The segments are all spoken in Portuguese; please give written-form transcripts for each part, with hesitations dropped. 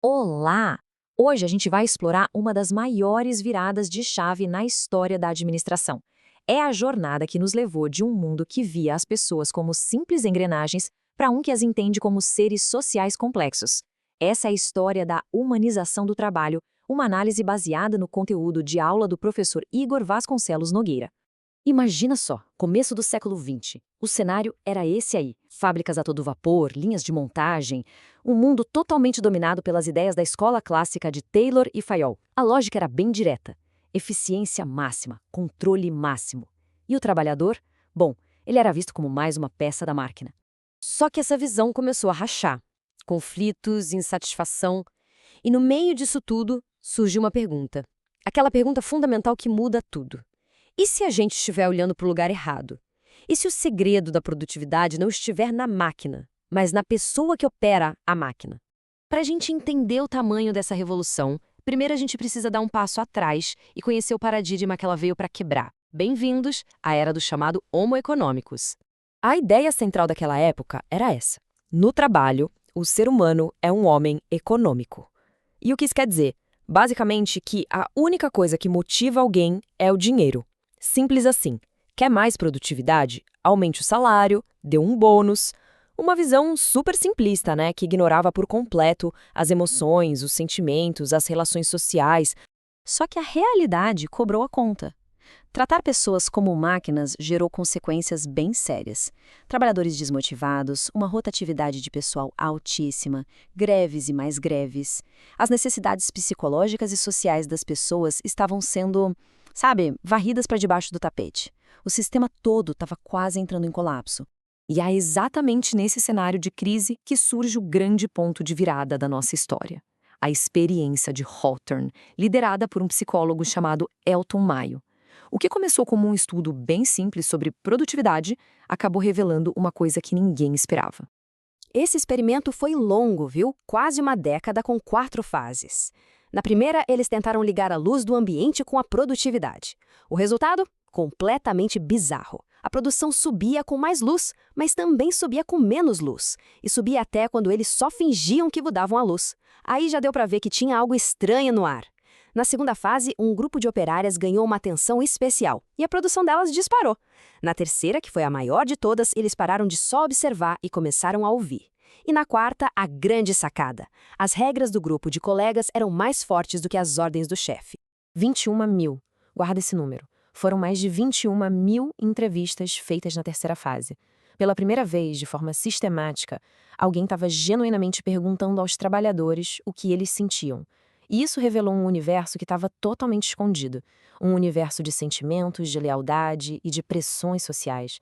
Olá! Hoje a gente vai explorar uma das maiores viradas de chave na história da administração. É a jornada que nos levou de um mundo que via as pessoas como simples engrenagens para um que as entende como seres sociais complexos. Essa é a história da humanização do trabalho, uma análise baseada no conteúdo de aula do professor Igor Vasconcelos Nogueira. Imagina só, começo do século XX. O cenário era esse aí. Fábricas a todo vapor, linhas de montagem, um mundo totalmente dominado pelas ideias da escola clássica de Taylor e Fayol. A lógica era bem direta. Eficiência máxima, controle máximo. E o trabalhador? Bom, ele era visto como mais uma peça da máquina. Só que essa visão começou a rachar. Conflitos, insatisfação. E no meio disso tudo, surgiu uma pergunta. Aquela pergunta fundamental que muda tudo. E se a gente estiver olhando para o lugar errado? E se o segredo da produtividade não estiver na máquina, mas na pessoa que opera a máquina? Para a gente entender o tamanho dessa revolução, primeiro a gente precisa dar um passo atrás e conhecer o paradigma que ela veio para quebrar. Bem-vindos à era do chamado Homo economicus. A ideia central daquela época era essa. No trabalho, o ser humano é um homem econômico. E o que isso quer dizer? Basicamente que a única coisa que motiva alguém é o dinheiro. Simples assim. Quer mais produtividade? Aumente o salário, dê um bônus. Uma visão super simplista, né? Que ignorava por completo as emoções, os sentimentos, as relações sociais. Só que a realidade cobrou a conta. Tratar pessoas como máquinas gerou consequências bem sérias. Trabalhadores desmotivados, uma rotatividade de pessoal altíssima, greves e mais greves. As necessidades psicológicas e sociais das pessoas estavam sendo, varridas para debaixo do tapete. O sistema todo estava quase entrando em colapso. E é exatamente nesse cenário de crise que surge o grande ponto de virada da nossa história. A experiência de Hawthorne, liderada por um psicólogo chamado Elton Mayo. O que começou como um estudo bem simples sobre produtividade acabou revelando uma coisa que ninguém esperava. Esse experimento foi longo, viu? Quase uma década com 4 fases. Na primeira, eles tentaram ligar a luz do ambiente com a produtividade. O resultado? Completamente bizarro. A produção subia com mais luz, mas também subia com menos luz. E subia até quando eles só fingiam que mudavam a luz. Aí já deu para ver que tinha algo estranho no ar. Na segunda fase, um grupo de operárias ganhou uma atenção especial e a produção delas disparou. Na terceira, que foi a maior de todas, eles pararam de só observar e começaram a ouvir. E na quarta, a grande sacada. As regras do grupo de colegas eram mais fortes do que as ordens do chefe. 21 mil. Guarda esse número. Foram mais de 21 mil entrevistas feitas na terceira fase. Pela primeira vez, de forma sistemática, alguém estava genuinamente perguntando aos trabalhadores o que eles sentiam. E isso revelou um universo que estava totalmente escondido. Um universo de sentimentos, de lealdade e de pressões sociais.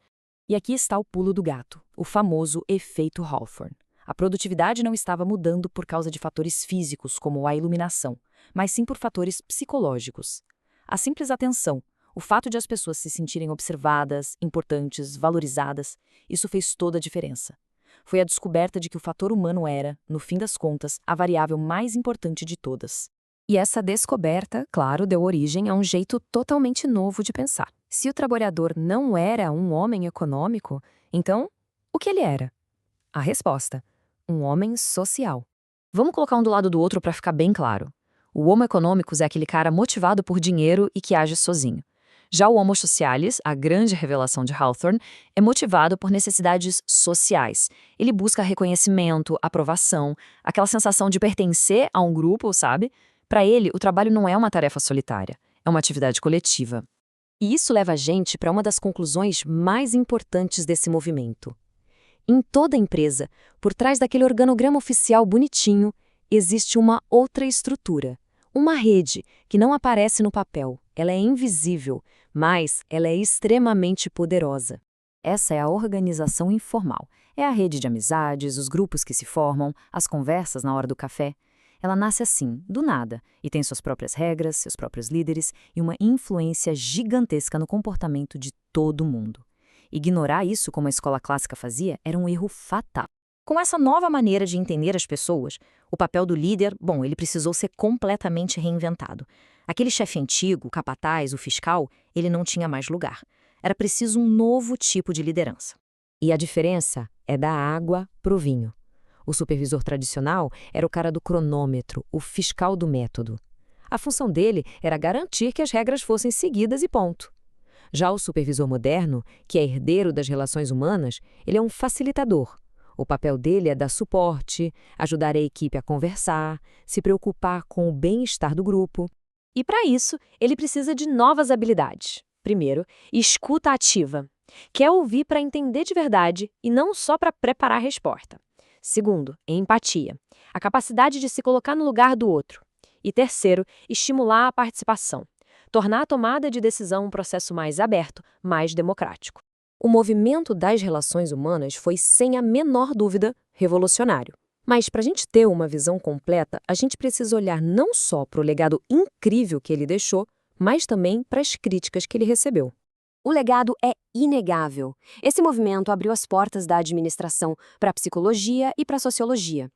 E aqui está o pulo do gato, o famoso efeito Hawthorne. A produtividade não estava mudando por causa de fatores físicos, como a iluminação, mas sim por fatores psicológicos. A simples atenção, o fato de as pessoas se sentirem observadas, importantes, valorizadas, isso fez toda a diferença. Foi a descoberta de que o fator humano era, no fim das contas, a variável mais importante de todas. E essa descoberta, claro, deu origem a um jeito totalmente novo de pensar. Se o trabalhador não era um homem econômico, então, o que ele era? A resposta: um homem social. Vamos colocar um do lado do outro para ficar bem claro. O homo econômicus é aquele cara motivado por dinheiro e que age sozinho. Já o homo socialis, a grande revelação de Hawthorne, é motivado por necessidades sociais. Ele busca reconhecimento, aprovação, aquela sensação de pertencer a um grupo, sabe? Para ele, o trabalho não é uma tarefa solitária, é uma atividade coletiva. E isso leva a gente para uma das conclusões mais importantes desse movimento. Em toda empresa, por trás daquele organograma oficial bonitinho, existe uma outra estrutura. Uma rede que não aparece no papel, ela é invisível, mas ela é extremamente poderosa. Essa é a organização informal. É a rede de amizades, os grupos que se formam, as conversas na hora do café. Ela nasce assim, do nada, e tem suas próprias regras, seus próprios líderes e uma influência gigantesca no comportamento de todo mundo. Ignorar isso, como a escola clássica fazia, era um erro fatal. Com essa nova maneira de entender as pessoas, o papel do líder, ele precisou ser completamente reinventado. Aquele chefe antigo, o capataz, o fiscal, ele não tinha mais lugar. Era preciso um novo tipo de liderança. E a diferença é da água pro vinho. O supervisor tradicional era o cara do cronômetro, o fiscal do método. A função dele era garantir que as regras fossem seguidas e ponto. Já o supervisor moderno, que é herdeiro das relações humanas, ele é um facilitador. O papel dele é dar suporte, ajudar a equipe a conversar, se preocupar com o bem-estar do grupo. E para isso, ele precisa de novas habilidades. Primeiro, escuta ativa, que é ouvir para entender de verdade e não só para preparar a resposta. Segundo, empatia, a capacidade de se colocar no lugar do outro. E terceiro, estimular a participação, tornar a tomada de decisão um processo mais aberto, mais democrático. O movimento das relações humanas foi, sem a menor dúvida, revolucionário. Mas para a gente ter uma visão completa, a gente precisa olhar não só para o legado incrível que ele deixou, mas também para as críticas que ele recebeu. O legado é inegável. Esse movimento abriu as portas da administração para a psicologia e para a sociologia.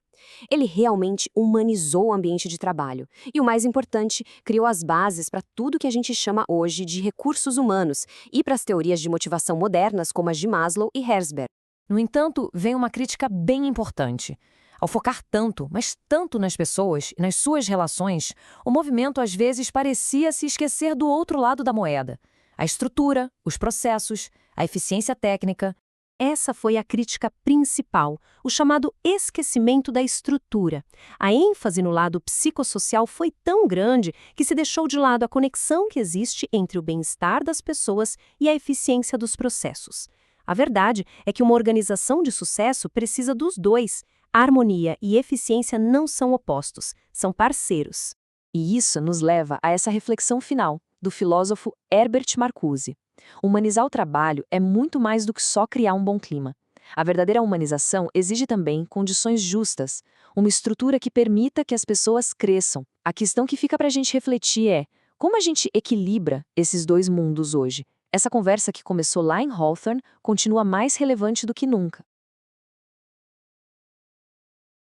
Ele realmente humanizou o ambiente de trabalho e, o mais importante, criou as bases para tudo que a gente chama hoje de recursos humanos e para as teorias de motivação modernas como as de Maslow e Herzberg. No entanto, vem uma crítica bem importante. Ao focar tanto, mas tanto nas pessoas e nas suas relações, o movimento às vezes parecia se esquecer do outro lado da moeda. A estrutura, os processos, a eficiência técnica. Essa foi a crítica principal, o chamado esquecimento da estrutura. A ênfase no lado psicossocial foi tão grande que se deixou de lado a conexão que existe entre o bem-estar das pessoas e a eficiência dos processos. A verdade é que uma organização de sucesso precisa dos dois. Harmonia e eficiência não são opostos, são parceiros. E isso nos leva a essa reflexão final do filósofo Herbert Marcuse. Humanizar o trabalho é muito mais do que só criar um bom clima. A verdadeira humanização exige também condições justas, uma estrutura que permita que as pessoas cresçam. A questão que fica para a gente refletir é: como a gente equilibra esses dois mundos hoje? Essa conversa que começou lá em Hawthorne continua mais relevante do que nunca.